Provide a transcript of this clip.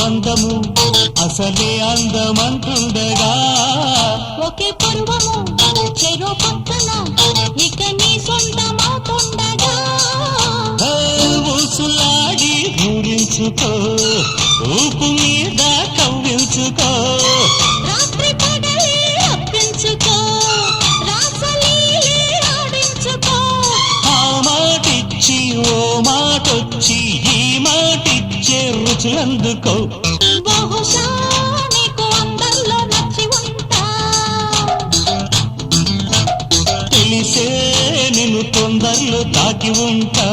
అందము అసలే అందమంటుండగా ఒకే పరువము చెరో పక్కన ఇక నీ సొంతమవుతుండగా ఊసులాడి ఊరించుకో ఊపు మీద కవ్వించుకో రాత్రి పగలే అప్పించుకో రాసలీలే ఆడించుకో ఆ మాటిచ్చి ఓ మాటొచ్చి ఈ మాటిచ్చే రుచులందుకో బహుశా నీకు అందరిలో నచ్చి ఉంటా తెలిసే నిన్ను తొందరలో తాకి ఉంటా